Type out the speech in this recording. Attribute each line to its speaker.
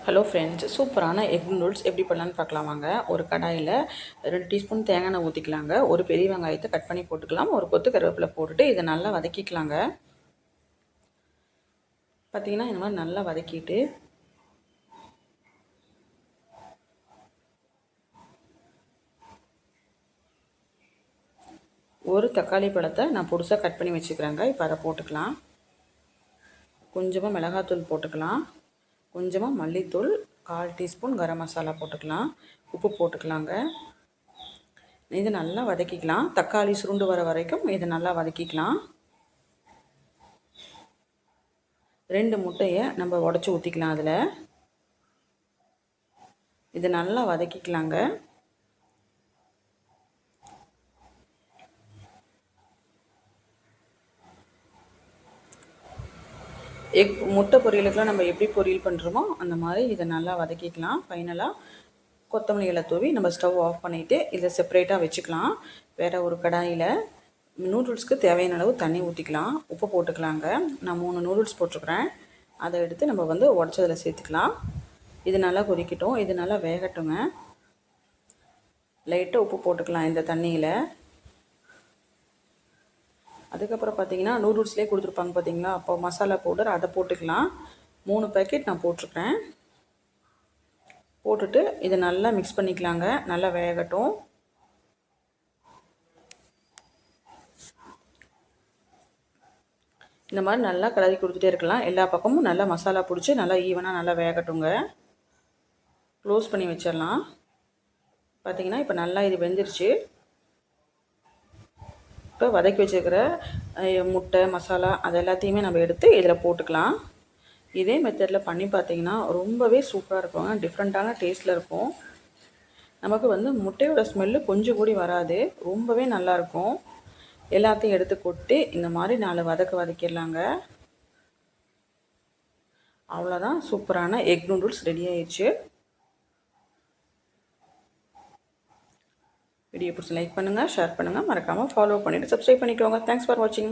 Speaker 1: Hello friends, சூப்பரான egg noodles எப்படி பண்ணலான்னு பார்க்கலாம் வாங்க. ஒரு கடாயில் 2 டீஸ்பூன் தேங்காய் எண்ணெய் ஊற்றிக்கலாங்க. ஒரு பெரிய வெங்காயத்தை கட் பண்ணி போட்டுக்கலாம். ஒரு கொத்து கருவேப்பிலை போட்டுட்டு இதை நல்லா வதக்கிக்கலாங்க. பார்த்திங்கன்னா இந்த மாதிரி நல்லா வதக்கிட்டு ஒரு தக்காளி பழத்தை நான் பொடிசாக கட் பண்ணி வச்சுக்கிறேங்க. இப்போ அதை போட்டுக்கலாம். கொஞ்சமாக மிளகாத்தூள் போட்டுக்கலாம். கொஞ்சமாக மல்லித்தூள், 1/4 டீஸ்பூன் கரம் மசாலா போட்டுக்கலாம். உப்பு போட்டுக்கலாங்க. இது நல்லா வதக்கிக்கலாம். தக்காளி சுருண்டு வர வரைக்கும் இதை நல்லா வதக்கிக்கலாம். 2 முட்டையை நம்ம உடச்சி ஊற்றிக்கலாம். அதில் இதை நல்லா வதக்கிக்கலாங்க. முட்டை பொரியலுக்குலாம் நம்ம எப்படி பொரியல் பண்ணுறோமோ அந்த மாதிரி இதை நல்லா வதக்கிக்கலாம். ஃபைனலாக கொத்தமல்லி இலை தூவி நம்ம ஸ்டவ் ஆஃப் பண்ணிவிட்டு இதை செப்பரேட்டாக வச்சுக்கலாம். வேறு ஒரு கடாயில் நூடுல்ஸ்க்கு தேவையான அளவு தண்ணி ஊற்றிக்கலாம். உப்பு போட்டுக்கலாங்க. நான் 3 நூடுல்ஸ் போட்டிருக்கிறேன். அதை எடுத்து நம்ம உடச்சதில் சேர்த்துக்கலாம். இது நல்லா கொதிக்கட்டும். இது நல்லா வேகட்டுங்க. லைட்டாக உப்பு போட்டுக்கலாம் இந்த தண்ணியில். அதுக்கப்புறம் பார்த்திங்கன்னா நூடுல்ஸ்லேயே கொடுத்துருப்பாங்க பார்த்திங்களா, அப்போ மசாலா பவுடர் அதை போட்டுக்கலாம். 3 பேக்கெட் நான் போட்டிருக்கேன். போட்டுட்டு இதை நல்லா மிக்ஸ் பண்ணிக்கலாங்க. நல்லா வேகட்டும். இந்த மாதிரி நல்லா கலரி கொடுத்துட்டே இருக்கலாம். எல்லா பக்கமும் நல்லா மசாலா பிடிச்சி நல்லா ஈவனாக நல்லா வேகட்டுங்க. க்ளோஸ் பண்ணி வச்சிடலாம். பார்த்திங்கன்னா இப்போ நல்லா இது வெந்துருச்சு. இப்போ வதக்கி வச்சுருக்கிற முட்டை மசாலா அது எல்லாத்தையுமே நம்ம எடுத்து இதில் போட்டுக்கலாம். இதே மெத்தடில் பண்ணி பார்த்திங்கன்னா ரொம்பவே சூப்பராக இருக்குங்க. டிஃப்ரெண்ட்டான டேஸ்ட்டில் இருக்கும். நமக்கு முட்டையோட ஸ்மெல்லு கொஞ்சம் கூடி வராது. ரொம்பவே நல்லாயிருக்கும். எல்லாத்தையும் எடுத்து கொட்டி இந்த மாதிரி 4 வதக்கிடலாங்க. அவ்வளோதான், சூப்பரான எக் நூடுல்ஸ் ரெடி ஆயிடுச்சு. வீடியோ பிடிச்சி லைக் பண்ணுங்கள், ஷேர் பண்ணுங்கள், மறக்காமல் ஃபாலோ பண்ணிவிட்டு சப்ஸ்கிரைப் பண்ணிக்கோங்க. தேங்க்ஸ் ஃபார் வாட்சிங்.